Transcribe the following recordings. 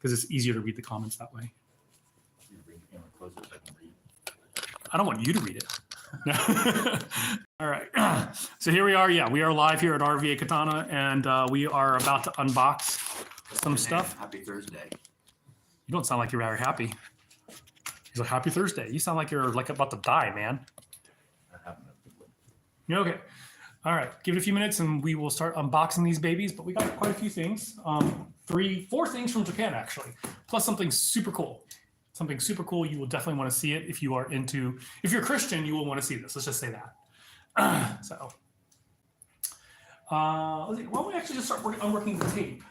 because it's easier to read the comments that way. I don't want you to read it. All right. So here we are. Yeah, we are live here at RVA Katana, and we are about to unbox some stuff. Happy Thursday. You don't sound like you're very happy. He's like, happy Thursday. You sound like you're like about to die, man. You're okay. All right. Give it a few minutes and we will start unboxing these babies, but we got quite a few things. 4 things from Japan, actually, plus something super cool. Something super cool. You will definitely want to see it if you are into, if you're Christian, you will want to see this. Let's just say that. Let's see. Why don't we actually just start unworking the tape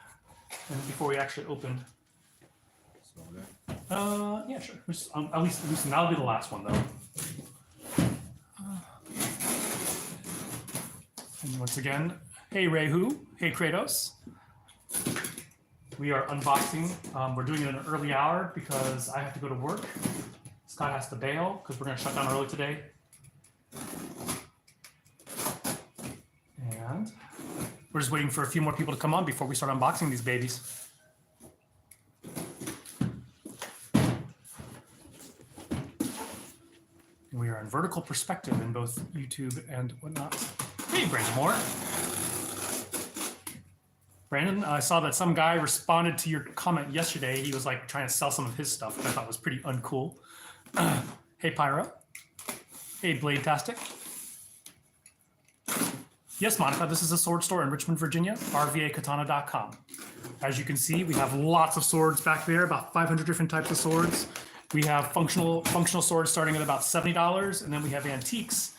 and before we actually open? Yeah, sure. At least that'll be the last one, though. And once again, hey Rehu, hey Kratos. We are unboxing. We're doing it in an early hour because I have to go to work. Scott has to bail because we're going to shut down early today. And we're just waiting for a few more people to come on before we start unboxing these babies. And we are in vertical perspective in both YouTube and whatnot. Hey, Brandon Moore. Brandon, I saw that some guy responded to your comment yesterday. He was like trying to sell some of his stuff, which I thought was pretty uncool. Hey, Pyro. Hey, Blade-tastic. Yes, Monica, this is a sword store in Richmond, Virginia, RVAKatana.com. As you can see, we have lots of swords back there, about 500 different types of swords. We have functional swords starting at about $70, and then we have antiques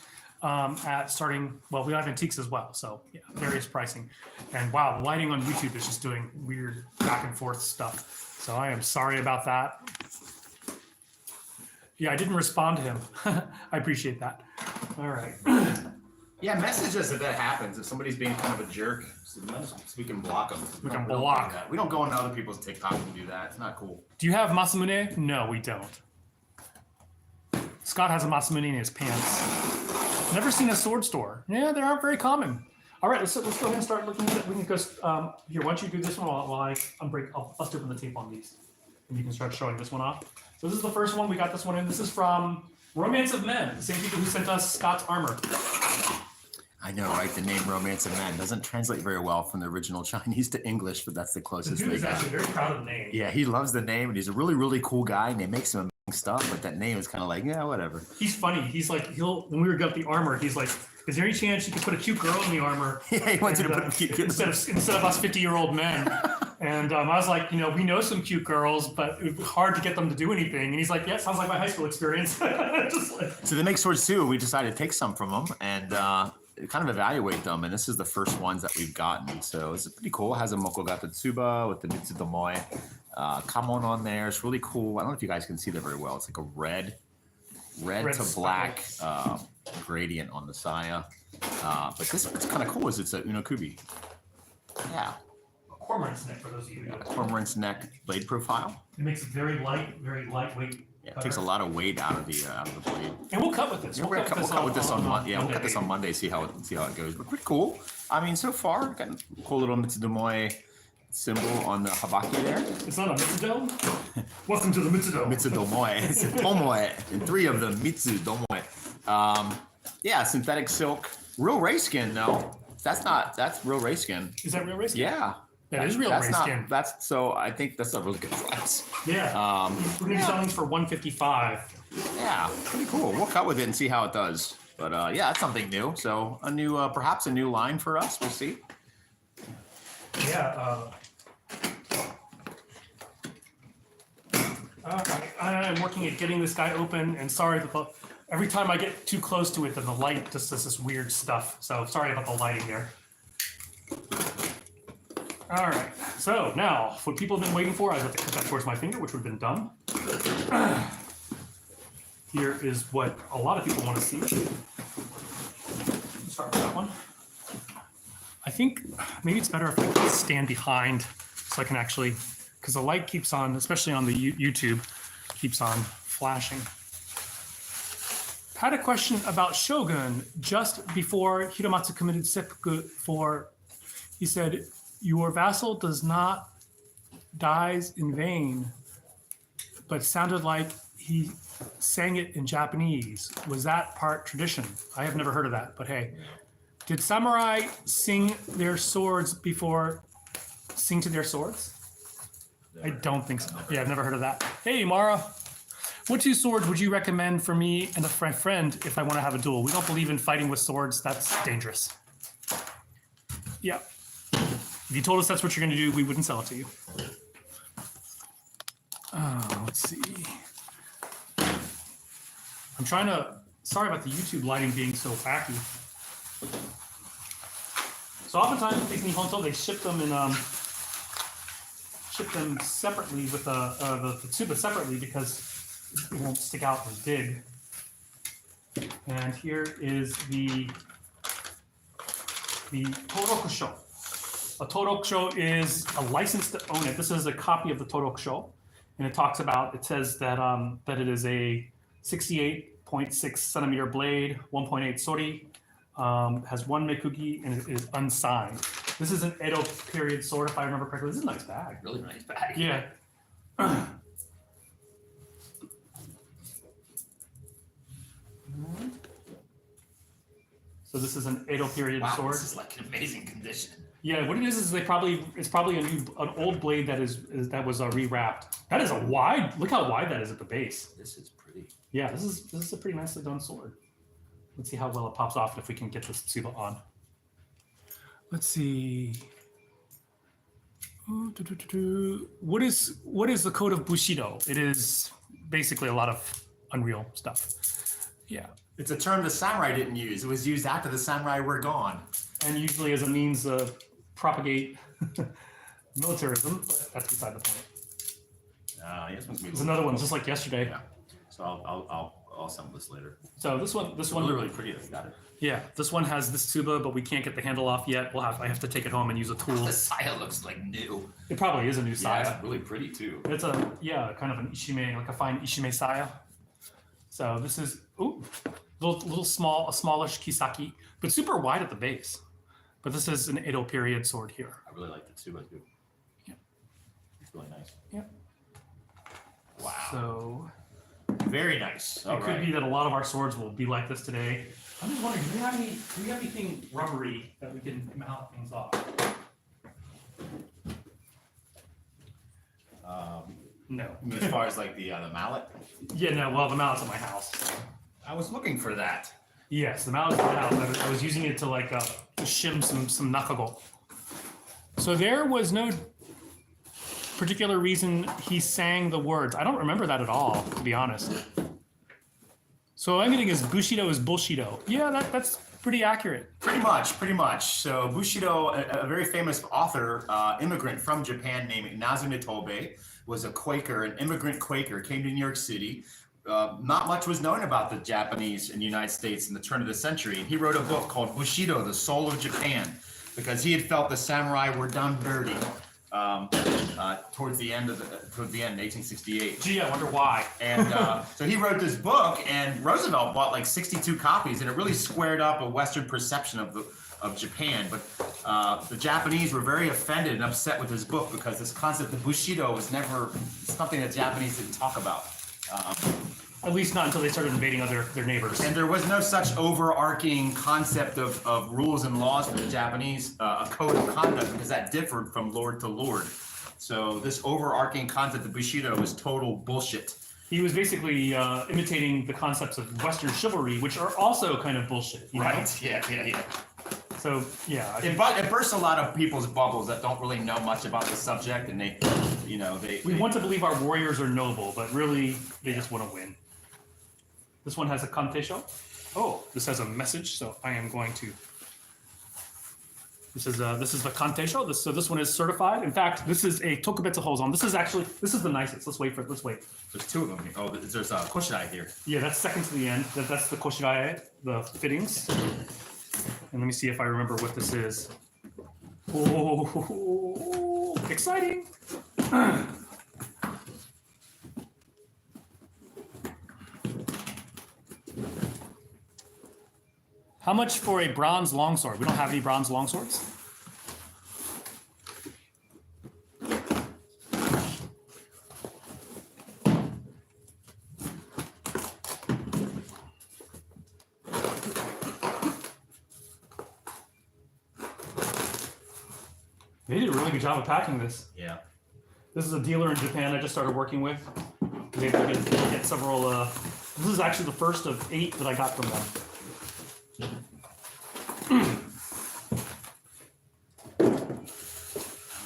at starting, well, we have antiques as well, so yeah, various pricing. And wow, the lighting on YouTube is just doing weird back and forth stuff. So I am sorry about that. Yeah, I didn't respond to him. I appreciate that. All right. Yeah, message us if that happens. If somebody's being kind of a jerk, so we can block them. We can block. We don't go into other people's TikTok and do that. It's not cool. Do you have Masamune? No, we don't. Scott has a Masamune in his pants. Never seen a sword store. Yeah, they aren't very common. All right, let's go ahead and start looking at it. We can go here. Why don't you do this one while I unbreak? I'll bust open the tape on these, and you can start showing this one off. So this is the first one. We got this one in. This is from Romance of Men, the same people who sent us Scott's armor. I know, right? The name Romance of Men doesn't translate very well from the original Chinese to English, but that's the closest thing. He's actually very proud of the name. Yeah, he loves the name, and he's a really, really cool guy, and they make some amazing stuff, but that name is kind of like, yeah, whatever. He's funny. He's like, when we got the armor, he's like, is there any chance you could put a cute girl in the armor? Yeah, he wants you to put a cute girl. Instead of us 50-year-old men. And I was like, we know some cute girls, but it was hard to get them to do anything. And he's like, yeah, sounds like my high school experience. Just like... So they make swords too. We decided to take some from them and kind of evaluate them. And this is the first ones that we've gotten. So it's pretty cool. It has a Mokogata tsuba with the mitsudomoe. Kamon on there. It's really cool. I don't know if you guys can see that very well. It's like a red to black gradient on the saya. But this what's kind of cool is it's a unokubi. Yeah. Cormorant's neck, for those of you who know. Cormorant's neck blade profile. It makes it very lightweight. Yeah, it takes a lot of weight out of the blade. And we'll cut with this. Yeah, we'll cut with this on Monday. Yeah, we'll cut this on Monday. See how it goes. But pretty cool. I mean, so far, got a cool little mitsudomoe symbol on the habaki there. It's not a mitsudo. Welcome to the mitsudo. Mitsudomoe. It's a tomoe. And 3 of them mitsudomoe. Yeah, synthetic silk. Real ray skin though. That's real ray skin. Is that real ray skin? Yeah. That is real ray skin. So I think that's a really good price. Yeah. We're gonna be selling for $155. Yeah, pretty cool. We'll cut with it and see how it does. But yeah, that's something new. So a new, perhaps a new line for us. We'll see. Yeah. I'm working at getting this guy open, and sorry, every time I get too close to it, then the light just does this weird stuff. So sorry about the lighting there. All right, so now what people have been waiting for, I have to cut that towards my finger, which would have been done. Here is what a lot of people want to see. Let's start with that one. I think maybe it's better if I can stand behind so I can actually, because the light keeps on, especially on the YouTube, keeps on flashing. I had a question about Shogun just before Hiramatsu committed seppuku for, he said, your vassal does not dies in vain, but sounded like he sang it in Japanese. Was that part tradition? I have never heard of that, but hey. Did samurai sing their swords before sing to their swords? I don't think so. Yeah, I've never heard of that. Hey, Mara. What two swords would you recommend for me and my friend if I want to have a duel? We don't believe in fighting with swords. That's dangerous. Yeah. If you told us that's what you're going to do, we wouldn't sell it to you. Let's see. I'm trying to... Sorry about the YouTube lighting being so wacky. So oftentimes with these Nihonto, they ship them separately with the tsuba separately because it won't stick out as big. And here is the Torokusho. A Torokusho is a license to own it. This is a copy of the Torokusho, and it talks about. It says that that it is a 68.6 centimeter blade, 1.8 sori, has one mekugi, and it is unsigned. This is an Edo period sword, if I remember correctly. This is a nice bag. Really nice bag. Yeah. So this is an Edo period sword. This is like an amazing condition. Yeah, what it is it's probably an old blade that was rewrapped. That is a wide. Look how wide that is at the base. This is pretty. Yeah, this is a pretty nicely done sword. Let's see how well it pops off if we can get this tsuba on. Let's see. What is the code of bushido? It is basically a lot of Unreal stuff. Yeah. It's a term the samurai didn't use. It was used after the samurai were gone. And usually as a means of propagate militarism, but that's beside the point. Yes, There's another one just like yesterday. Yeah. So I'll assemble this later. So this one, Really pretty. I got it. Yeah, this one has this tsuba, but we can't get the handle off yet. I have to take it home and use a tool. The saya looks like new. It probably is a new Yeah, saya. it's really pretty too. It's kind of an ishime, like a fine ishime saya. So this is a smallish kisaki, but super wide at the base. But this is an Edo period sword here. I really like the tsuba too. Yeah. It's really nice. Yeah. Wow. So Very nice. it could be that a lot of our swords will be like this today. I'm just wondering, do we have anything rubbery that we can mount things off? No. As far as like the mallet, Yeah, no. Well, the mallet's at my house. I was looking for that. Yes, the mallet's at my house. I was using it to to shim some nakago. So there was no particular reason he sang the words. I don't remember that at all, to be honest. So I'm getting is bushido is bullshido. Yeah, that's pretty accurate. Pretty much. So Bushido, a very famous author, immigrant from Japan named Nazumi Tobe, was a Quaker, an immigrant Quaker, came to New York City. Not much was known about the Japanese in the United States in the turn of the century. And he wrote a book called Bushido, The Soul of Japan, because he had felt the samurai were done dirty towards the end, 1868. Gee, I wonder why. And so he wrote this book, and Roosevelt bought like 62 copies, and it really squared up a Western perception of Japan. But the Japanese were very offended and upset with his book because this concept of Bushido was never something that Japanese didn't talk about. At least not until they started invading their neighbors. And there was no such overarching concept of rules and laws for the Japanese, a code of conduct, because that differed from lord to lord. So this overarching concept of Bushido was total bullshit. He was basically imitating the concepts of Western chivalry, which are also kind of bullshit. You know? Right? Yeah. So, yeah. It bursts a lot of people's bubbles that don't really know much about the subject, and they We want to believe our warriors are noble, but really, they just want to win. This one has a kantesho. Oh, this has a message, so I am going to... This is the kantesho. So this one is certified. In fact, this is a tokubetsu hozon. This is the nicest. Let's wait. There's two of them here. Oh, there's a koshidai here. Yeah, that's second to the end. That's the koshidai, the fittings. And let me see if I remember what this is. Oh, exciting! How much for a bronze longsword? We don't have any bronze longswords. They did a really good job of packing this. Yeah. This is a dealer in Japan I just started working with. They get several. This is actually the first of 8 that I got from them.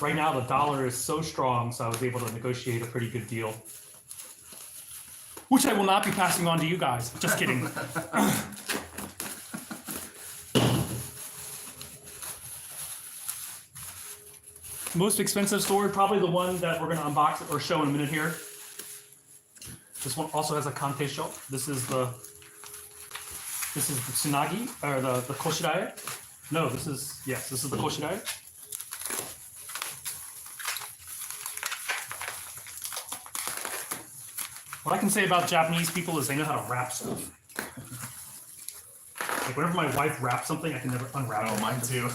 Right now, the dollar is so strong, so I was able to negotiate a pretty good deal. Which I will not be passing on to you guys. Just kidding. Most expensive sword, probably the one that we're going to unbox or show in a minute here. This one also has a kanteisho. This is the tsunagi, or the koshirae. No, this is the koshirae. What I can say about Japanese people is they know how to wrap stuff. Like whenever my wife wraps something, I can never unwrap it. Oh, mine too.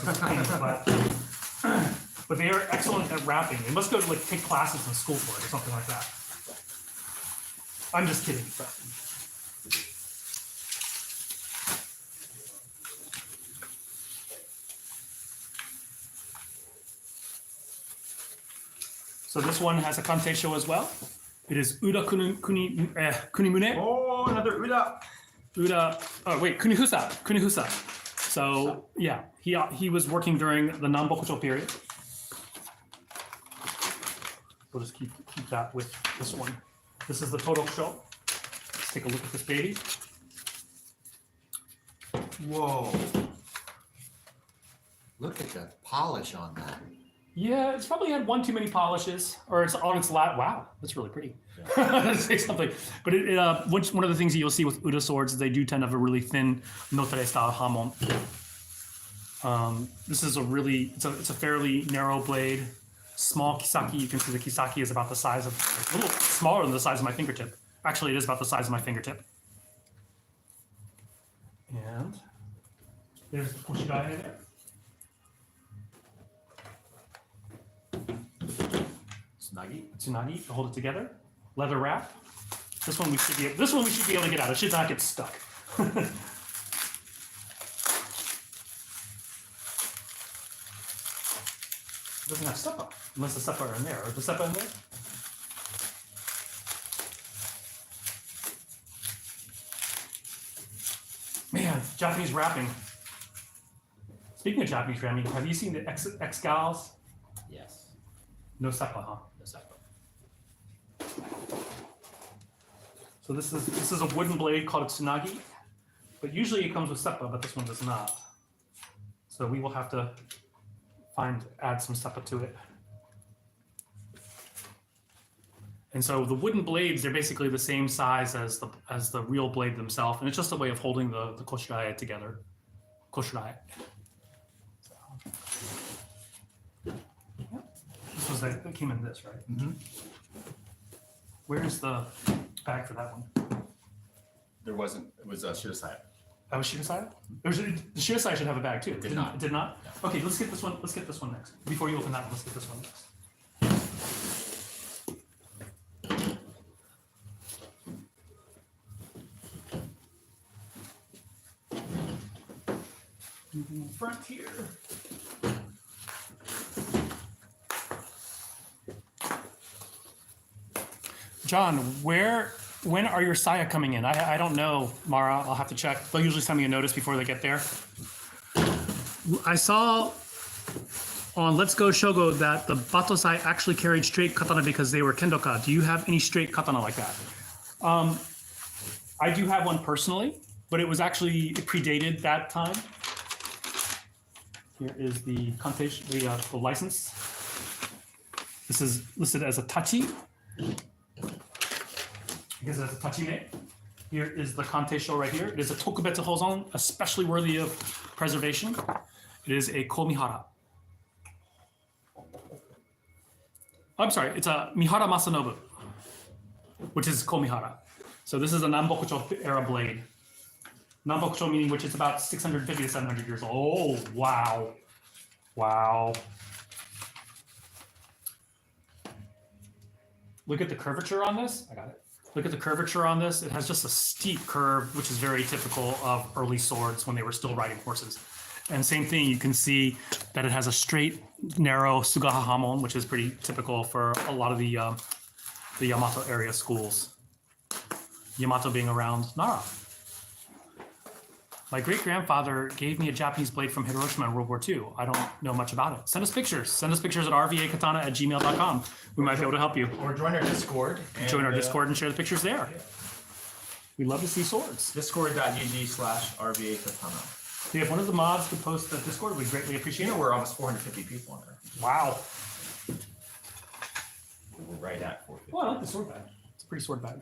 But they are excellent at wrapping. They must go to like take classes in school for it or something like that. I'm just kidding. But. So this one has a kanteisho as well. It is Uda Kunimune. Oh, another Uda. Uda. Oh wait, Kunihusa. So yeah, he was working during the Nanbokucho period. We'll just keep that with this one. This is the total show. Let's take a look at this baby. Whoa. Look at the polish on that. Yeah, it's probably had one too many polishes, or it's on its lap. Wow, that's really pretty. Yeah. Say something. But one of the things that you'll see with Uda swords is they do tend to have a really thin notere style hamon. This is it's a fairly narrow blade. Small kisaki. You can see the kisaki is about the size of, a little smaller than the size of my fingertip. Actually, it is about the size of my fingertip. And there's the koshirae there. Tsunagi to hold it together. Leather wrap. This one we should be able to get out. It should not get stuck. It doesn't have seppa, unless the seppa are in there. Or is the seppa in there? Man, Japanese wrapping. Speaking of Japanese wrapping, have you seen the X Gals? Yes. No seppa, huh? No seppa. So this is a wooden blade called a tsunagi, but usually it comes with seppa, but this one does not. So we will have to add some seppa to it. And so the wooden blades, they're basically the same size as the real blade themselves, and it's just a way of holding the koshirae together. Koshirae. So, yeah. That came in this, right? Mm-hmm. Where's the bag for that one? There wasn't. It was Shirasaya. That was Shirasaya? The Shirasaya should have a bag too. Did not. It did not? No. Okay, let's get this one next. Before you open that one, let's get this one next. Moving in front here. John, when are your saya coming in? I don't know, Mara. I'll have to check. They'll usually send me a notice before they get there. I saw on Let's Go Shogo that the Batosai actually carried straight katana because they were kendoka. Do you have any straight katana like that? I do have one personally, but it predated that time. Here is the kanteisho, the license. This is listed as a tachi. Because it's a tachime. Here is the kanteisho right here. It is a tokubetsu hozon, especially worthy of preservation. It is a komihara. I'm sorry, it's a Mihara Masanobu, which is komihara. So this is a Nanbokucho era blade. Nanbokucho meaning which is about 650 to 700 years old. Oh, wow. Wow. Look at the curvature on this. I got it. Look at the curvature on this. It has just a steep curve, which is very typical of early swords when they were still riding horses. And same thing, you can see that it has a straight, narrow Sugaha hamon, which is pretty typical for a lot of the Yamato area schools. Yamato being around Nara. My great-grandfather gave me a Japanese blade from Hiroshima in World War II. I don't know much about it. Send us pictures. Send us pictures at rvakatana@gmail.com. We might be able to help you. Or join our Discord. Join our Discord and share the pictures there. We love to see swords. Discord.gg/RVA Katana. Yeah, if one of the mods could post the Discord, we'd greatly appreciate it. We're almost 450 people on there. Wow. We're right at 450. Well, I like the sword bag. It's a pretty sword bag.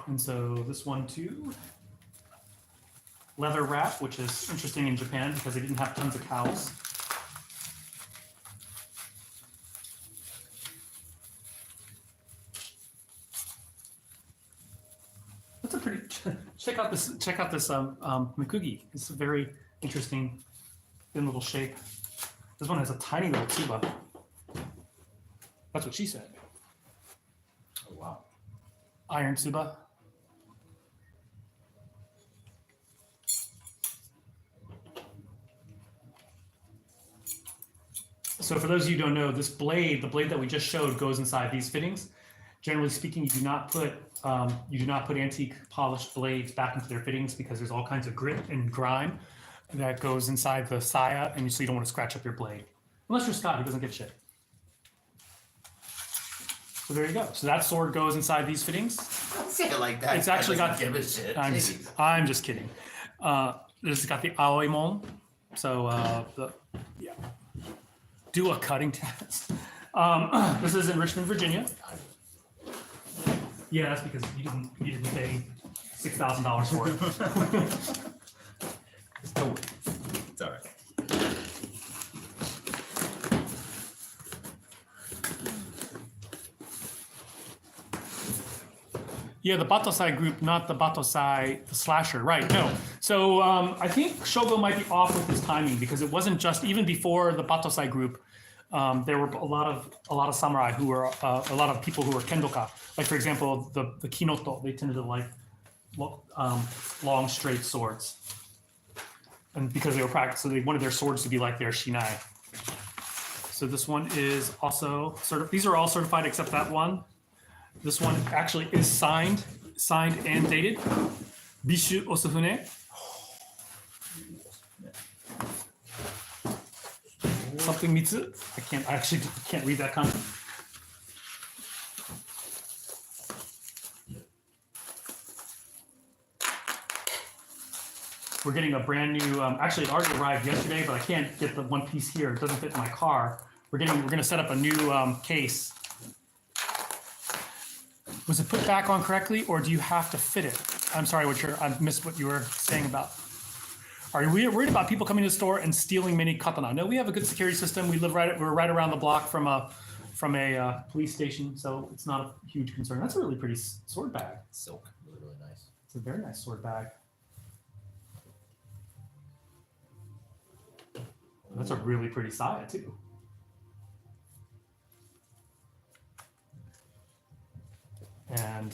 And so this one too, leather wrap, which is interesting in Japan because they didn't have tons of cows. That's a pretty. Check out this mikugi. It's a very interesting, thin little shape. This one has a tiny little tsuba. That's what she said. Oh, wow. Iron tsuba. So for those of you who don't know, this blade, the blade that we just showed, goes inside these fittings. Generally speaking, you do not put antique polished blades back into their fittings because there's all kinds of grit and grime that goes inside the saya, and so you don't want to scratch up your blade. Unless you're Scott, who doesn't give shit. So there you go. So that sword goes inside these fittings. Don't say it like that. It's actually got. Give a shit. I'm just kidding. This has got the aoimon. So yeah. Do a cutting test. This is in Richmond, Virginia. Yeah, that's because you didn't pay $6,000 for it. It's all right. Yeah, the Batosai group, not the Batosai, the slasher, right? No. So I think Shogo might be off with his timing because it wasn't just even before the Batosai group. There were a lot of samurai who were a lot of people who were kendoka. Like for example, the kinoto, they tended to like long straight swords, and because they were practiced, so they wanted their swords to be like their shinai. So this one is also these are all certified except that one. This one actually is signed and dated. Bishu Osufune. Something Mitsu. I actually can't read that content. We're getting a brand new, actually it already arrived yesterday, but I can't get the one piece here. It doesn't fit in my car. We're gonna set up a new case. Was it put back on correctly, or do you have to fit it? I'm sorry, I missed what you were saying about. Are we worried about people coming to the store and stealing mini katana? No, we have a good security system. We're right around the block from a police station, so it's not a huge concern. That's a really pretty sword bag. Silk, really, really nice. It's a very nice sword bag. That's a really pretty saya too. And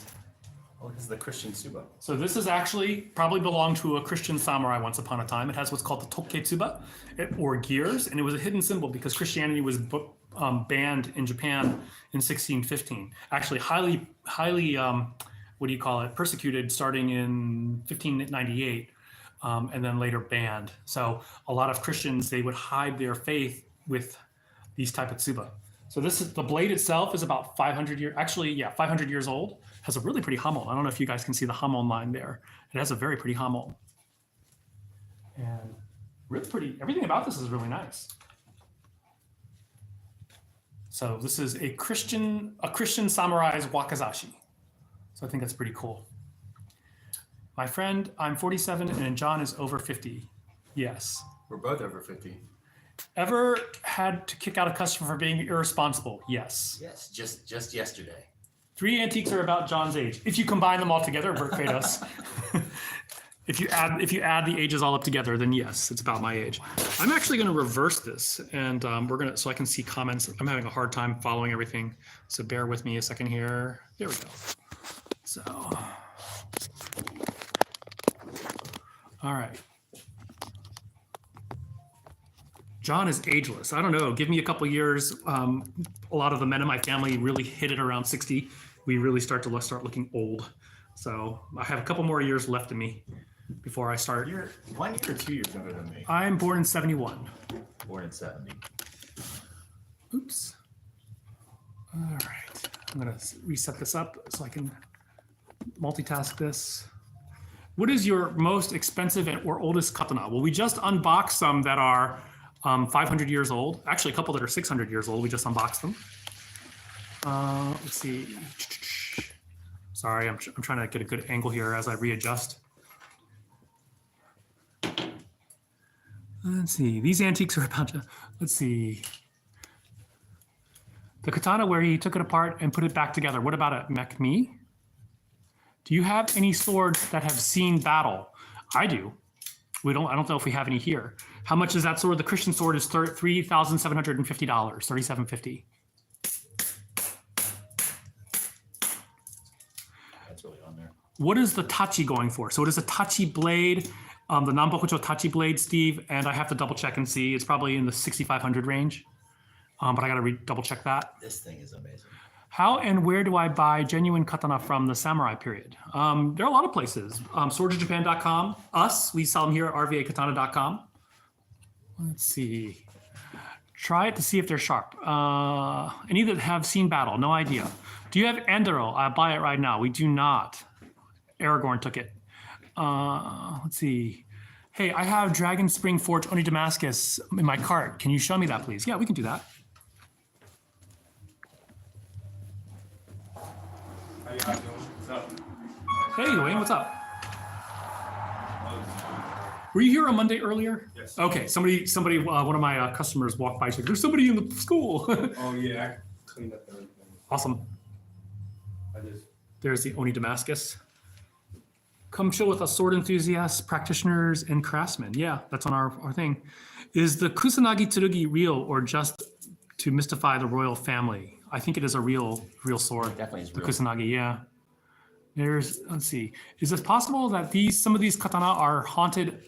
this is the Christian tsuba. so this is actually probably belonged to a Christian samurai once upon a time. It has what's called the tokke tsuba, or gears, and it was a hidden symbol because Christianity was banned in Japan in 1615. Actually, highly persecuted starting in 1598, and then later banned. So a lot of Christians, they would hide their faith with these type of tsuba. So the blade itself is about 500 years, 500 years old. Has a really pretty hamon. I don't know if you guys can see the hamon line there. It has a very pretty hamon. And really pretty, everything about this is really nice. So this is a Christian samurai's wakizashi. So I think that's pretty cool. My friend, I'm 47 and John is over 50. Yes. We're both over 50. Ever had to kick out a customer for being irresponsible? Yes. Yes, just yesterday. 3 antiques are about John's age. If you combine them all together, Bert Kratos. If you add the ages all up together, then yes, it's about my age. I'm actually going to reverse this, and so I can see comments. I'm having a hard time following everything, so bear with me a second here. There we go. So, all right. John is ageless. I don't know. Give me a couple years. A lot of the men in my family really hit it around 60. We really start looking old. So I have a couple more years left in me before I start. You're 1 year or 2 years younger than me. I'm born in 71. Born in 70. Oops. All right. I'm going to reset this up so I can multitask this. What is your most expensive or oldest katana? Well, we just unboxed some that are 500 years old. Actually, a couple that are 600 years old. We just unboxed them. Let's see. Sorry, I'm trying to get a good angle here as I readjust. Let's see. These antiques are about to, let's see. The katana where he took it apart and put it back together. What about it, Mech Me? Do you have any swords that have seen battle? I do. I don't know if we have any here. How much is that sword? The Christian sword is $3,750, $3,750. That's really on there. What is the tachi going for? So it is a tachi blade, the Nambokucho tachi blade, Steve, and I have to double check and see. It's probably in the 6,500 range, but I got to double check that. This thing is amazing. How and where do I buy genuine katana from the samurai period? There are a lot of places. Swordsofjapan.com. We sell them here at RVAKatana.com. Let's see. Try it to see if they're sharp. Any that have seen battle, no idea. Do you have Endero? I'll buy it right now. We do not. Aragorn took it. Let's see. Hey, I have Dragon Spring Forge Oni Damascus in my cart. Can you show me that, please? Yeah, we can do that. What's up? Hey, Wayne, what's up? Were you here on Monday earlier? Yes. Okay, somebody, one of my customers walked by. Said, "There's somebody in the school." Oh yeah, I cleaned up everything. Awesome. I just There's the Oni Damascus. Come chill with us, sword enthusiasts, practitioners, and craftsmen. Yeah, that's on our thing. Is the Kusanagi Tsurugi real or just to mystify the royal family? I think it is a real sword. Definitely is The real. Kusanagi, yeah. Let's see. Is it possible that some of these katana are haunted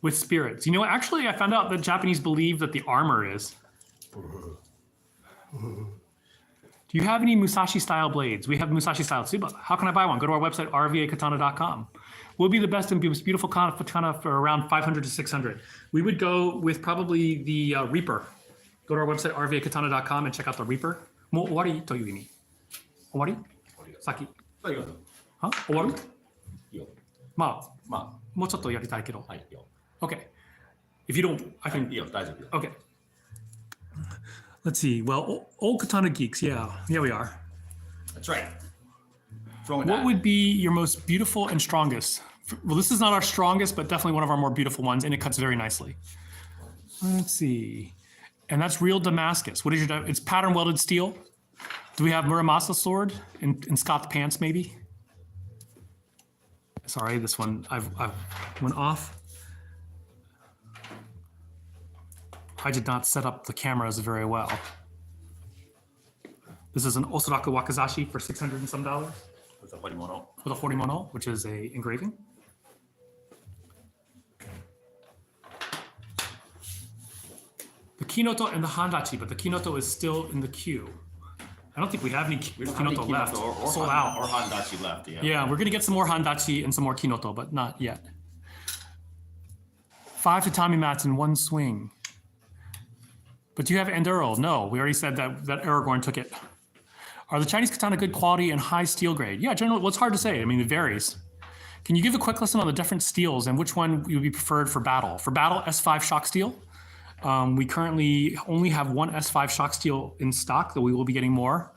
with spirits? You know, actually, I found out that Japanese believe that the armor is. Do you have any Musashi style blades? We have Musashi style tsuba. How can I buy one? Go to our website, rvakatana.com. We'll be the best and most beautiful katana for around 500 to 600. We would go with probably the Reaper. Go to our website, rvakatana.com, and check out the Reaper. Mo owari toいう意味. Owari? Saki. はいよ。は終わるいいよ。まあ、まもうちょっとやりたいけど。あ、はいよ。 Okay. If you don't, I はい can. いいよ、大丈夫よ。 Okay. Let's see. Well, old katana geeks. Yeah, we are. That's right. Throwing What that. would be your most beautiful and strongest? Well, this is not our strongest, but definitely one of our more beautiful ones, and it cuts very nicely. Let's see. And that's real Damascus. What is your? It's pattern welded steel. Do we have Muramasa sword in Scott pants maybe? Sorry, this one I've went off. I did not set up the cameras very well. This is an Osuraku Wakazashi for $600 and some With the horimono. with a horimono, which is a engraving. The Kinoto and the Handachi, but the Kinoto is still in the queue. I don't think we have any We don't have any Kinoto left. or Sold out. Or Handachi left, yeah. Yeah, we're gonna get some more Handachi and some more Kinoto, but not yet. 5 tatami mats in one swing. But do you have Enduro? No, we already said that Aragorn took it. Are the Chinese katana good quality and high steel grade? Yeah, generally, well, it's hard to say. I mean, it varies. Can you give a quick lesson on the different steels and which one would be preferred for battle? For battle, S5 shock steel. We currently only have one S5 shock steel in stock, though we will be getting more.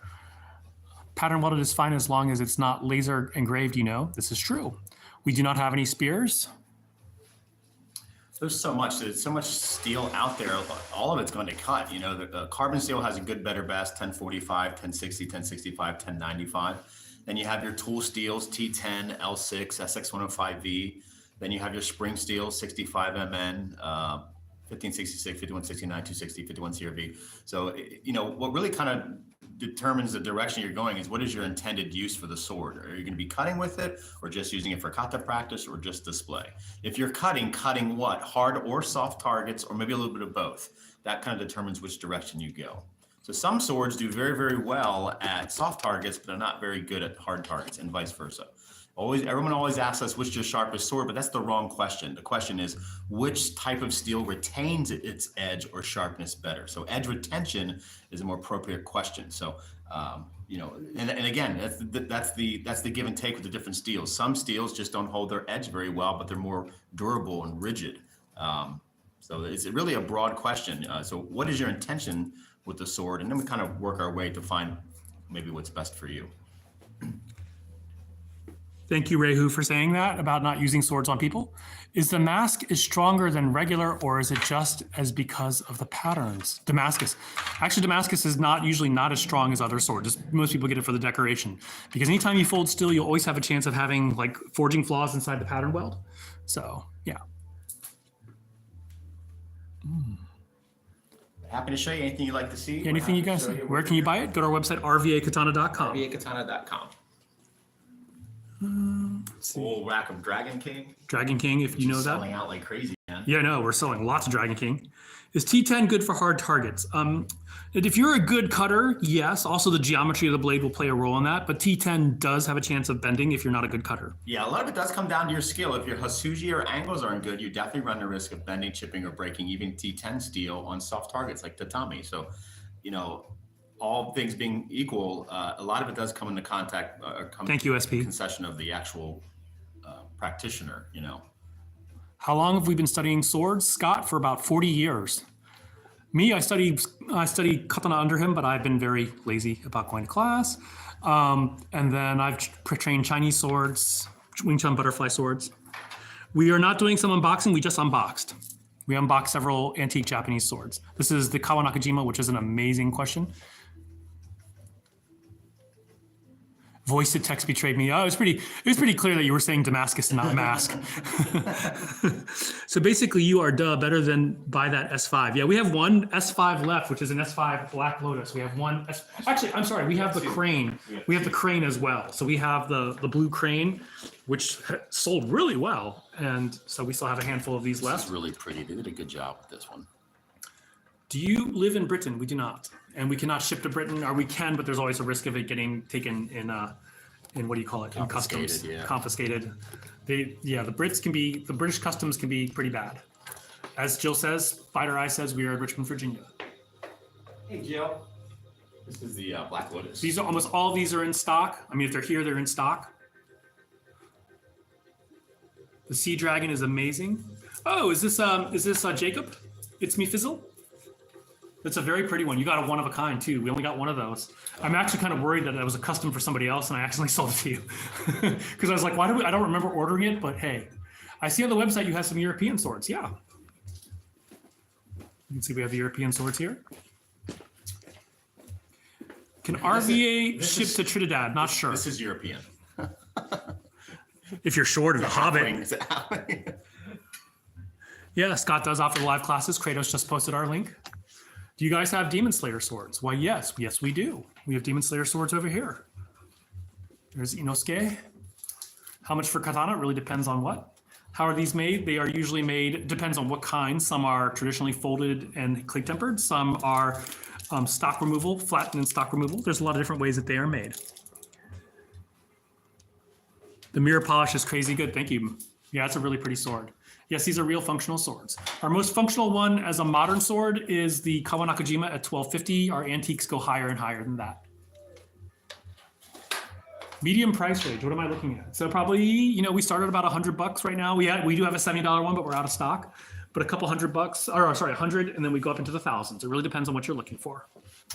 Pattern welded is fine as long as it's not laser engraved, you know. This is true. We do not have any spears. There's so much steel out there. All of it's going to cut. You know, the carbon steel has a good, better, best, 1045, 1060, 1065, 1095. Then you have your tool steels, T10, L6, SX105V. Then you have your spring steel, 65 MN, 1566, 5169, 260, 51 CRV. So, you know, what really kind of determines the direction you're going is what is your intended use for the sword? Are you going to be cutting with it, or just using it for kata practice, or just display? If you're cutting what? Hard or soft targets, or maybe a little bit of both. That kind of determines which direction you go. So some swords do very, very well at soft targets, but they're not very good at hard targets, and vice versa. Everyone always asks us which is your sharpest sword, but that's the wrong question. The question is which type of steel retains its edge or sharpness better. So edge retention is a more appropriate question. So you know, and again, that's the give and take with the different steels. Some steels just don't hold their edge very well, but they're more durable and rigid. So it's really a broad question. So what is your intention with the sword? And then we kind of work our way to find maybe what's best for you. Thank you, Rehu, for saying that about not using swords on people. Is the mask stronger than regular, or is it just as because of the patterns? Damascus. Actually, Damascus is usually not as strong as other swords. Most people get it for the decoration. Because anytime you fold steel, you'll always have a chance of having like forging flaws inside the pattern weld. So, yeah. Happy to show you anything you'd like to see. Anything you guys, where can you buy it? Go to our website, RVAKatana.com. RVAKatana.com. Whole rack of Dragon King. Dragon King, if you know that. Selling out like crazy, man. Yeah, no, we're selling lots of Dragon King. Is T10 good for hard targets? If you're a good cutter, yes. Also, the geometry of the blade will play a role in that, but T10 does have a chance of bending if you're not a good cutter. Yeah, a lot of it does come down to your skill. If your Hasuji or angles aren't good, you definitely run the risk of bending, chipping, or breaking even T10 steel on soft targets like tatami. So, you know, all things being equal, a lot of it does come into contact. Thank you, SP. Concession of the actual practitioner, you know. How long have we been studying swords? Scott, for about 40 years. Me, I studied katana under him, but I've been very lazy about going to class. And then I've trained Chinese swords, Wing Chun butterfly swords. We are not doing some unboxing, we just unboxed. We unboxed several antique Japanese swords. This is the Kawanakajima, which is an amazing question. Voice to text betrayed me. Oh, it was pretty clear that you were saying Damascus and not mask. So basically, you are better than buy that S5. Yeah, we have one S5 left, which is an S5 Black Lotus. We have one. Actually, I'm sorry. We have the crane. We have the crane as well. So we have the blue crane, which sold really well, and so we still have a handful of these left. This is really pretty. They did a good job with this one. Do you live in Britain? We do not. And we cannot ship to Britain, or we can, but there's always a risk of it getting taken in what do you call it? In customs. Yeah. Confiscated. The British customs can be pretty bad. As Jill says, Fighter Eye says, we are in Richmond, Virginia. Hey, Jill. This is the Black Lotus. These are almost all these are in stock. I mean, if they're here, they're in stock. The Sea Dragon is amazing. Oh, is this Jacob? It's me Fizzle. It's a very pretty one. You got a one of a kind too. We only got one of those. I'm actually kind of worried that was a custom for somebody else and I accidentally sold it to you. Because I was like, I don't remember ordering it, but hey. I see on the website you have some European swords. Yeah. You can see we have the European swords here. Can RVA ship to Trinidad? Not sure. This is European. If you're short of the Hobbit. Yeah, Scott does offer live classes. Kratos just posted our link. Do you guys have Demon Slayer swords? Why, yes, we do. We have Demon Slayer swords over here. There's Inosuke. How much for katana? It really depends on what. How are these made? They are usually made, depends on what kind. Some are traditionally folded and clay tempered. Some are stock removal, flattened and stock removal. There's a lot of different ways that they are made. The mirror polish is crazy good. Thank you. Yeah, it's a really pretty sword. Yes, these are real functional swords. Our most functional one as a modern sword is the Kawanakajima at 1250. Our antiques go higher and higher than that. Medium price range, what am I looking at? So probably, we started about $100 right now. We do have a $70 one, but we're out of stock. But a couple $100, or sorry, 100, and then we go up into the thousands. It really depends on what you're looking for.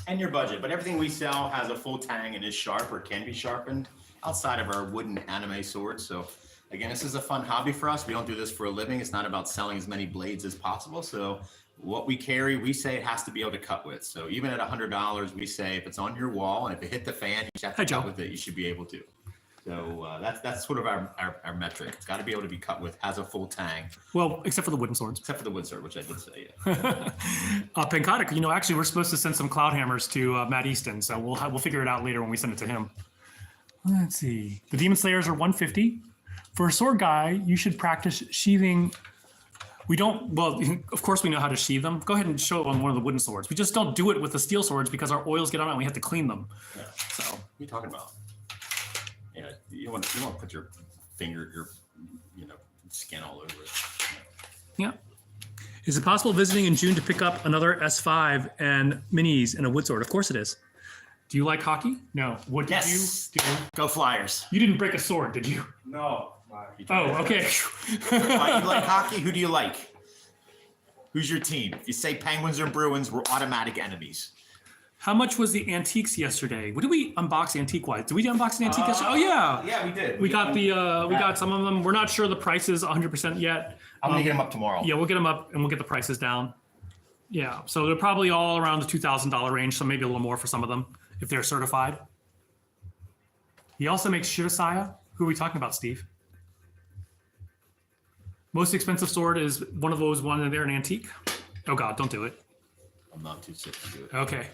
And your budget, but everything we sell has a full tang and is sharp or can be sharpened outside of our wooden anime swords. So again, this is a fun hobby for us. We don't do this for a living. It's not about selling as many blades as possible. So what we carry, we say it has to be able to cut with. So even at $100, we say if it's on your wall and if it hit the fan, you just have to cut with it. You should be able to. So that's sort of our metric. It's got to be able to be cut with, has a full tang, Well, except for the wooden swords. except for the wood sword, which I did say. Yeah. Pancodic, actually, we're supposed to send some cloud hammers to Matt Easton, so we'll figure it out later when we send it to him. Let's see. The Demon Slayers are 150. For a sword guy, you should practice sheathing. We don't, well, of course we know how to sheathe them. Go ahead and show it on one of the wooden swords. We just don't do it with the steel swords because our oils get on it and we have to clean them. Yeah. So, What are you talking about? Yeah, you want to put your finger, your skin all over it. yeah. Is it possible visiting in June to pick up another S5 and minis and a wood sword? Of course it is. Do you like hockey? No. What did Yes. you do? Go Flyers. You didn't break a sword, did you? No. Oh, okay. You like hockey? Who do you like? Who's your team? If you say Penguins or Bruins, we're automatic enemies. How much was the antiques yesterday? What did we unbox antique wise? Did we unbox an antique yesterday? Oh yeah. Yeah, we did. We got we got some of them. We're not sure the prices 100% yet. I'm gonna get them up tomorrow. Yeah, we'll get them up and we'll get the prices down. Yeah, so they're probably all around the $2,000 range, so maybe a little more for some of them if they're certified. He also makes Shirasaya. Who are we talking about, Steve? Most expensive sword is one of those one in there, an antique. Oh God, don't do it. I'm not too sick to do it. Okay.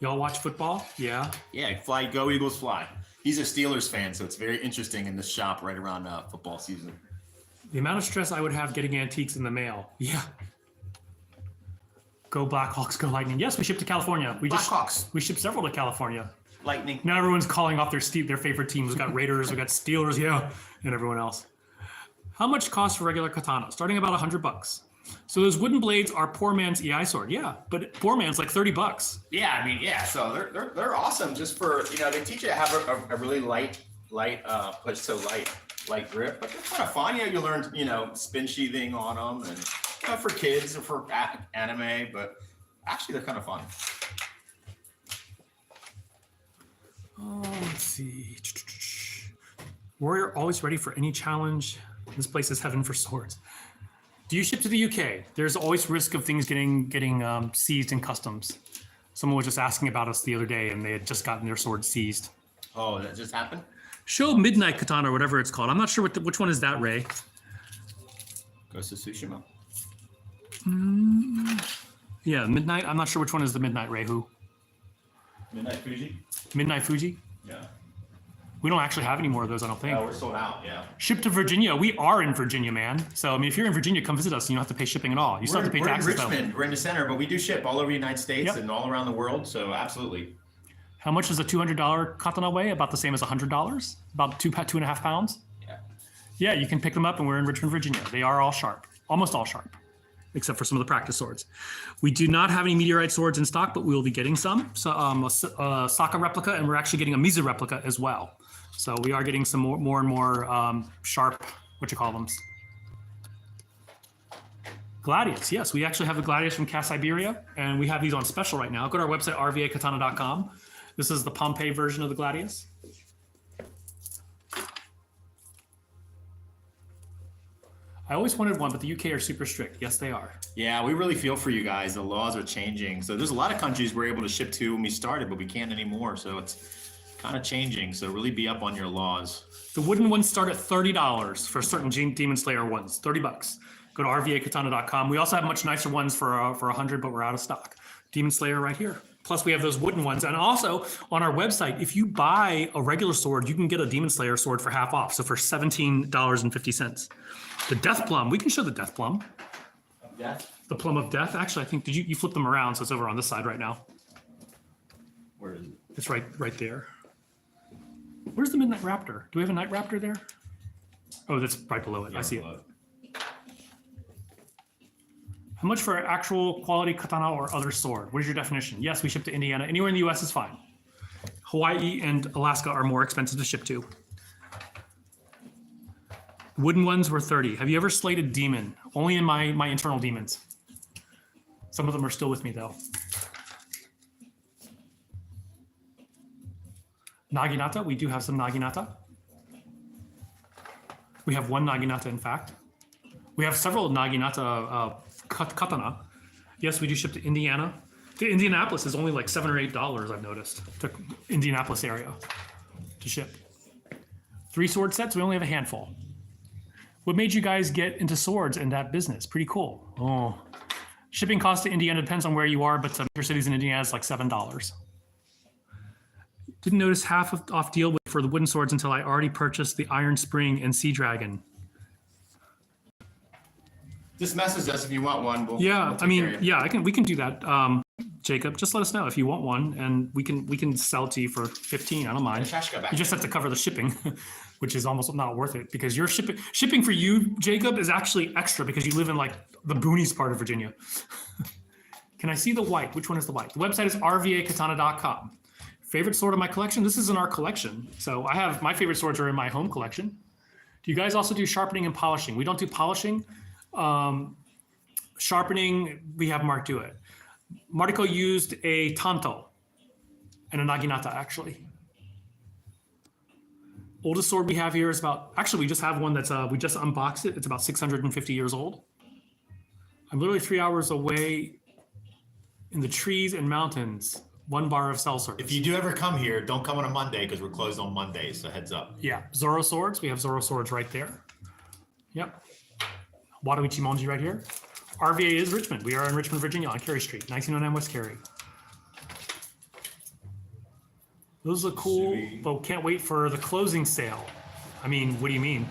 Y'all watch football? Yeah. Yeah, fly, go Eagles, fly. He's a Steelers fan, so it's very interesting in this shop right around football season. The amount of stress I would have getting antiques in the mail. Yeah. Go Blackhawks, go Lightning. Yes, we ship to California. Blackhawks. We ship several to California. Lightning. Now everyone's calling off their favorite teams. We've got Raiders, we've got Steelers, yeah, and everyone else. How much cost for regular katana? Starting about $100. So those wooden blades are poor man's EI sword. Yeah, but poor man's like $30. Yeah, I mean, yeah. So they're awesome just for they teach you to have a really light push, so light grip, but they're kind of fun. You learn spin sheathing on them, and for kids or for anime, but actually they're kind of fun. Oh, let's see. Warrior always ready for any challenge. This place is heaven for swords. Do you ship to the UK? There's always risk of things getting seized in customs. Someone was just asking about us the other day, and they had just gotten their sword seized. Oh, that just happened? Show Midnight Katana or whatever it's called. I'm not sure which one is that, Ray. Goes to Tsushima. Yeah, Midnight. I'm not sure which one is the Midnight, Ray. Who? Midnight Fuji? Midnight Fuji? Yeah. We don't actually have any more of those, I don't think. Oh, we're sold out. Yeah. Ship to Virginia. We are in Virginia, man. So, I mean, if you're in Virginia, come visit us. You don't have to pay shipping at all. You still have to pay We're in taxes, though. Richmond. We're in the center, but we do ship all over the United States Yep. and all around the world. So absolutely. How much does a $200 katana weigh? About the same as $100? About 2.5 pounds? Yeah. Yeah, you can pick them up, and we're in Richmond, Virginia. They are all sharp, almost all sharp, except for some of the practice swords. We do not have any meteorite swords in stock, but we will be getting some. So a Saka replica, and we're actually getting a Mizu replica as well. So we are getting some more and more sharp, Gladius. Yes, we actually have the Gladius from Cass Siberia, and we have these on special right now. Go to our website, rvakatana.com. This is the Pompeii version of the Gladius. I always wanted one, but the UK are super strict. Yes, they are. Yeah, we really feel for you guys. The laws are changing. So there's a lot of countries we're able to ship to when we started, but we can't anymore. So it's kind of changing. So really be up on your laws. The wooden ones start at $30 for certain Demon Slayer ones. $30. Go to rvakatana.com. We also have much nicer ones for $100, but we're out of stock. Demon Slayer right here. Plus, we have those wooden ones. And also, on our website, if you buy a regular sword, you can get a Demon Slayer sword for half off. So for $17.50. The Death Plum. We can show the Death Plum. Death? The Plum of Death. Actually, I think, did you flip them around? So it's over on this side right now. Where is it? It's right there. Where's the Midnight Raptor? Do we have a Night Raptor there? Oh, that's right below it. I see it. How much for an actual quality katana or other sword? What is your definition? Yes, we ship to Indiana. Anywhere in the US is fine. Hawaii and Alaska are more expensive to ship to. Wooden ones were 30. Have you ever slayed a demon? Only in my internal demons. Some of them are still with me though. Naginata, we do have some Naginata. We have one Naginata, in fact. We have several Naginata katana. Yes, we do ship to Indiana. To Indianapolis is only like $7 or $8, I've noticed, to Indianapolis area to ship. 3 sword sets, we only have a handful. What made you guys get into swords and that business? Pretty cool. Oh, shipping cost to Indiana depends on where you are, but major cities in Indiana is like $7. Didn't notice half off deal for the wooden swords until I already purchased the Iron Spring and Sea Dragon. Just message us if you want one. Yeah, we'll I mean, take care of yeah, we can do that. Jacob, just let us know if you want one, and we can sell it to you for 15. I don't mind. Shashka back You just have to cover the shipping, which is almost not worth it because your shipping for you, Jacob, is actually extra because you live in like the boonies part of Virginia. Can I see the white? Which one is the white? The website is RVAKatana.com. Favorite sword of my collection? This is in our collection. So I have my favorite swords are in my home collection. Do you guys also do sharpening and polishing? We don't do polishing. Sharpening, we have Mark do it. Mariko used a tanto and a naginata, actually. Oldest sword we have here is about, actually, we just have one that's, we just unboxed it. It's about 650 years old. I'm literally 3 hours away in the trees and mountains, 1 bar of cell service. If you do ever come here, don't come on a Monday because we're closed on Mondays, so heads up. Yeah, Zoro swords. We have Zoro swords right there. Yep. Wadawichi Monji right here. RVA is Richmond. We are in Richmond, Virginia on Cary Street, 1909 West Cary. Those look cool, but can't wait for the closing sale. I mean, what do you mean?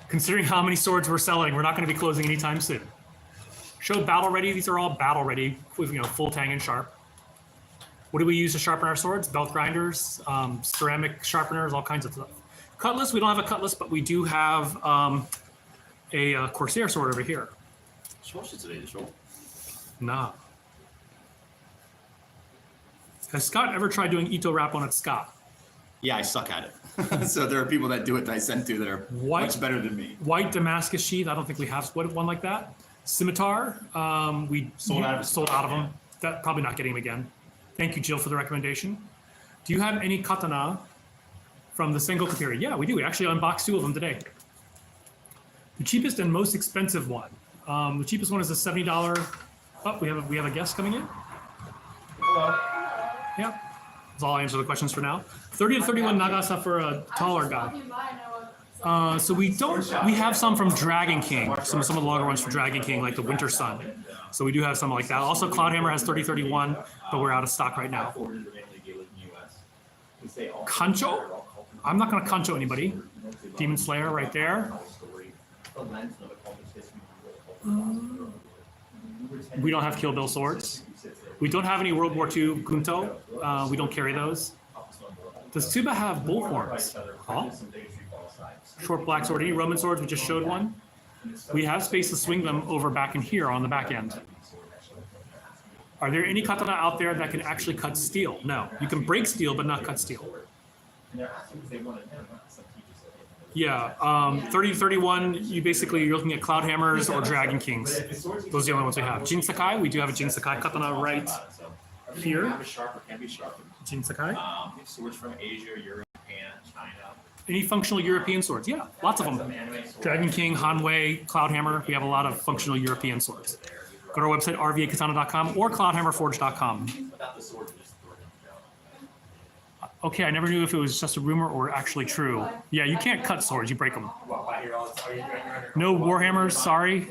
Considering how many swords we're selling, we're not going to be closing anytime soon. Show battle ready. These are all battle ready with, full tang and sharp. What do we use to sharpen our swords? Belt grinders, ceramic sharpeners, all kinds of stuff. Cutlass, we don't have a cutlass, but we do have a Corsair sword over here. Nah. Has Scott ever tried doing Ito wrap on it, Scott? Yeah, I suck at it. So there are people that do it that I send to that are much better than me. White Damascus sheath. I don't think we have one like that. Scimitar. We sold out of them. That probably not getting them again. Thank you, Jill, for the recommendation. Do you have any katana from the Sengoku period? Yeah, we do. We actually unboxed 2 of them today. The cheapest and most expensive one. The cheapest one is a $70. Oh, we have a guest coming in. Hello. Yeah. That's all I answer the questions for now. 30 to 31 Nagasa for a taller guy. So we have some from Dragon King, some of the longer ones from Dragon King, like the Winter Sun. So we do have some like that. Also, Cloudhammer has 30-31, but we're out of stock right now. Kancho? I'm not going to Kancho anybody. Demon Slayer right there. We don't have Kill Bill swords. We don't have any World War II Gunto. We don't carry those. Does Tsuba have bullhorns? Huh? Short black sword. Any Roman swords? We just showed one. We have space to swing them over back in here on the back end. Are there any katana out there that can actually cut steel? No. You can break steel, but not cut steel. Yeah, 30-31, you're looking at Cloud Hammers or Dragon Kings. Those are the only ones we have. Jin Sakai, we do have a Jin Sakai katana right here. Jin Sakai. Swords from Asia, Europe, Japan, China. Any functional European swords? Yeah, lots of them. Dragon King, Hanwei, Cloud Hammer. We have a lot of functional European swords. Go to our website, rvakatana.com or cloudhammerforge.com. Okay, I never knew if it was just a rumor or actually true. Yeah, you can't cut swords, you break them. No Warhammers, sorry.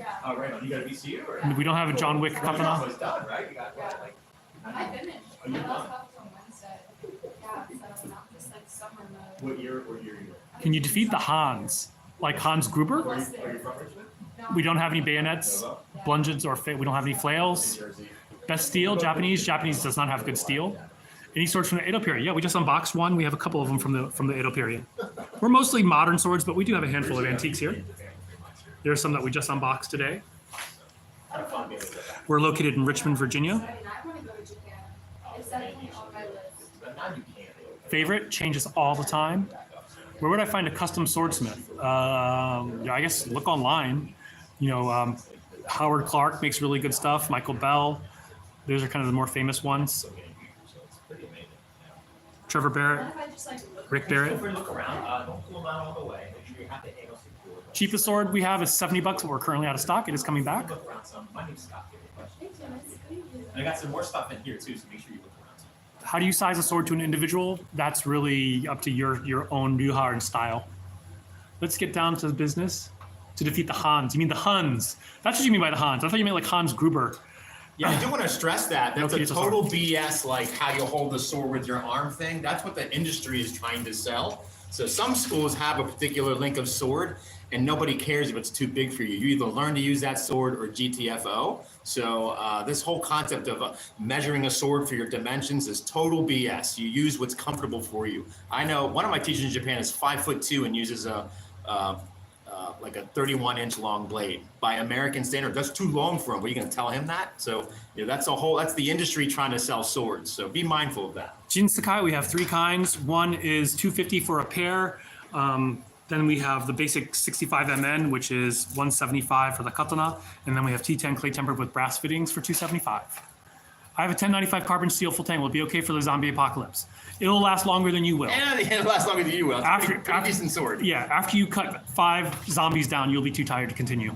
We don't have a John Wick katana. I finished. I lost up on Wednesday. Yeah, so I'm not just like summer mode. What year? Can you defeat the Hans? Like Hans Gruber? We don't have any bayonets, bludgeons, or we don't have any flails. Best steel, Japanese. Japanese does not have good steel. Any swords from the Edo period? Yeah, we just unboxed one. We have a couple of them from the Edo period. We're mostly modern swords, but we do have a handful of antiques here. There's some that we just unboxed today. We're located in Richmond, Virginia. I mean, I want to go to Japan. It's definitely on my list. Favorite changes all the time. Where would I find a custom swordsmith? I guess look online. Howard Clark makes really good stuff. Michael Bell. Those are kind of the more famous ones. Trevor Barrett, Rick Barrett. Cheapest sword we have is $70, but we're currently out of stock. It is coming back. And I got some more stuff in here too, so make sure you look around. How do you size a sword to an individual? That's really up to your own Ryuha and style. Let's get down to business. To defeat the Hans. You mean the Huns? That's what you mean by the Hans. I thought you meant like Hans Gruber. Yeah, I do want to stress that. That's Okay, a it's a total BS, like how you hold the sword with your arm thing. That's what the industry is trying to sell. So some schools have a particular length of sword, and nobody cares if it's too big for you. You either learn to use that sword or GTFO. So this whole concept of measuring a sword for your dimensions is total BS. You use what's comfortable for you. I know one of my teachers in Japan is 5'2" and uses like a 31-inch long blade. By American standard, that's too long for him. What are you going to tell him that? So that's the industry trying to sell swords. So be mindful of that. Jin Sakai, we have three kinds. One is 250 for a pair. Then we have the basic 65 MN, which is 175 for the katana. And then we have T10 clay tempered with brass fittings for 275. I have a 1095 carbon steel full tang. Will it be okay for the zombie apocalypse? It'll last longer than you will. And it'll last longer than you will. It's a pretty decent sword. Yeah, after you cut 5 zombies down, you'll be too tired to continue.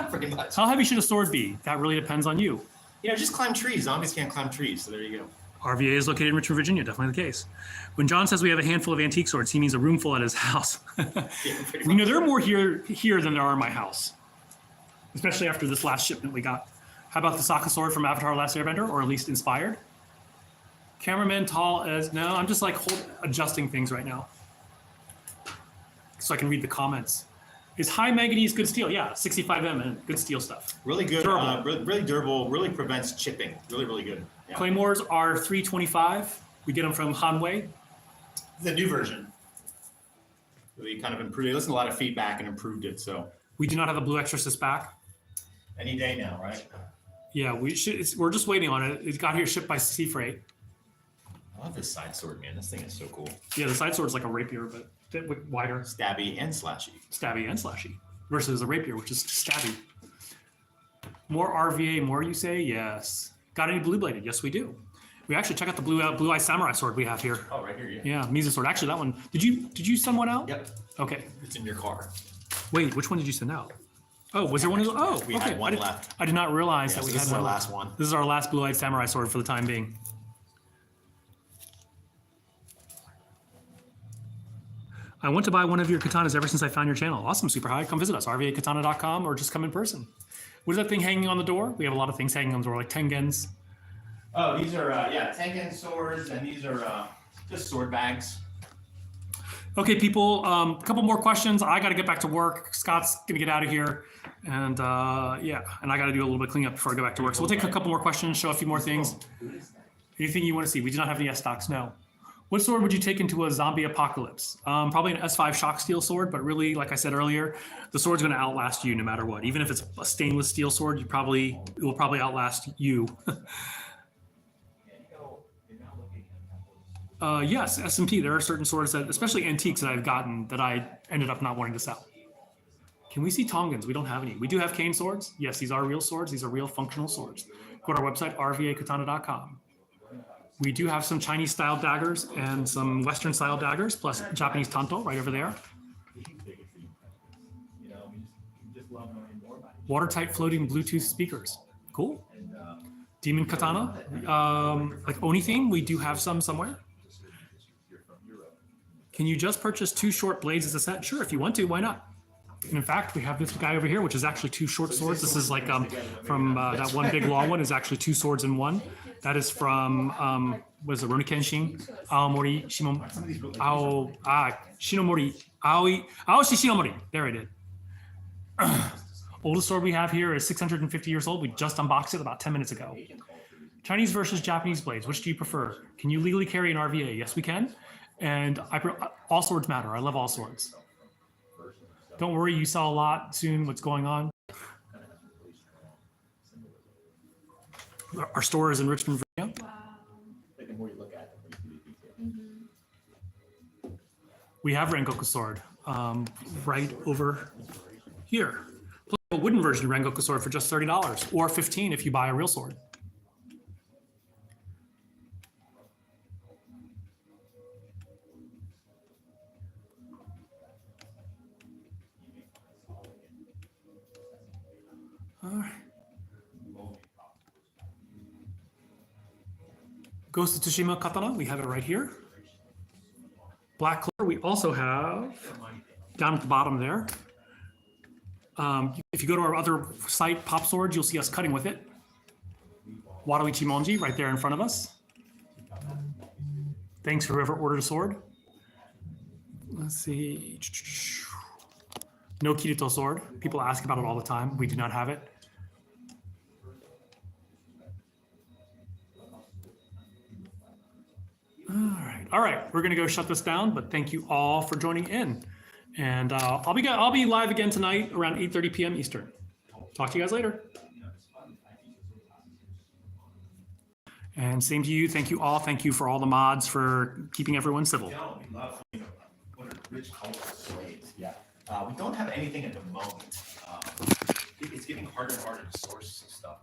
Pretty much. How heavy should a sword be? That really depends on you. Just climb trees. Zombies can't climb trees, so there you go. RVA is located in Richmond, Virginia, definitely the case. When John says we have a handful of antique swords, he means a room full at his house. Pretty much. There are more here than there are in my house, especially after this last shipment we got. How about the Sokka sword from Avatar: Last Airbender, or at least inspired? Cameraman tall as, no, I'm just like adjusting things right now so I can read the comments. Is high manganese good steel? Yeah, 65M and good steel stuff. Really good, Durable. really durable, really prevents chipping. Really, really good. Yeah. Claymores are 325. We get them from Hanwei. The new version. We kind of improved it. Listened to a lot of feedback and improved it. So We do not have a blue exorcist back. any day now, right? Yeah, we're just waiting on it. It got here shipped by sea freight. I love this side sword, man. This thing is so cool. Yeah, the side sword's like a rapier, but a bit wider, Stabby and slashy. stabby and slashy, versus a rapier, which is stabby. More RVA, more you say? Yes. Got any blue bladed? Yes, we do. We actually check out the blue eye samurai sword we have here. Oh, right here, yeah. Yeah, Misa sword. Actually, that one. Did you send one out? Yep. Okay. It's in your car. Wait, which one did you send out? Oh, was there one? Oh, We okay. had one left. I did not realize that So we this had is our one. last one. This is our last blue-eyed samurai sword for the time being. I want to buy one of your katanas ever since I found your channel. Awesome, Super High. Come visit us, rvakatana.com, or just come in person. What is that thing hanging on the door? We have a lot of things hanging on the door, like tengens. Oh, these are, Tengen swords, and these are just sword bags. Okay, people, a couple more questions. I got to get back to work. Scott's going to get out of here. And yeah, and I got to do a little bit of cleanup before I go back to work. So we'll take a couple more questions, show a few more things. Anything you want to see? We do not have any S stocks, no. What sword would you take into a zombie apocalypse? Probably an S5 shock steel sword, but really, like I said earlier, the sword's going to outlast you no matter what. Even if it's a stainless steel sword, it will probably outlast you. Yes, S&P, there are certain swords that, especially antiques that I've gotten that I ended up not wanting to sell. Can we see Tongans? We don't have any. We do have cane swords. Yes, these are real swords. These are real functional swords. Go to our website, rvakatana.com. We do have some Chinese style daggers and some Western style daggers, plus Japanese tanto right over there. Watertight floating Bluetooth speakers. Cool. Demon katana, like Oni theme, we do have some somewhere. Can you just purchase 2 short blades as a set? Sure, if you want to, why not? And in fact, we have this guy over here, which is actually 2 short swords. This is like from that one big long one is actually 2 swords in one. That is from what is it, Ronikenshin, Aomori, Shinomori, Aoshi Shinomori. There I did. Oldest sword we have here is 650 years old. We just unboxed it about 10 minutes ago. Chinese versus Japanese blades. Which do you prefer? Can you legally carry an RVA? Yes, we can. And all swords matter. I love all swords. Don't worry, you saw a lot soon. What's going on? Our store is in Richmond, Virginia. We have Rengoku sword right over here. A wooden version of Rengoku sword for just $30, or $15 if you buy a real sword. Ghost of Tsushima Katana, we have it right here. Black Clover, we also have down at the bottom there. If you go to our other site, Pop Swords, you'll see us cutting with it. Wado Ichimonji right there in front of us. Thanks for whoever ordered a sword. Let's see. No Kirito sword. People ask about it all the time. We do not have it. All right. We're gonna go shut this down. But thank you all for joining in, and I'll be live again tonight around 8:30 p.m. Eastern. Talk to you guys later. And same to you. Thank you all. Thank you for all the mods for keeping everyone civil. We love, what a rich colorful slaves. Yeah. We don't have anything at the moment. It's getting harder and harder to source stuff.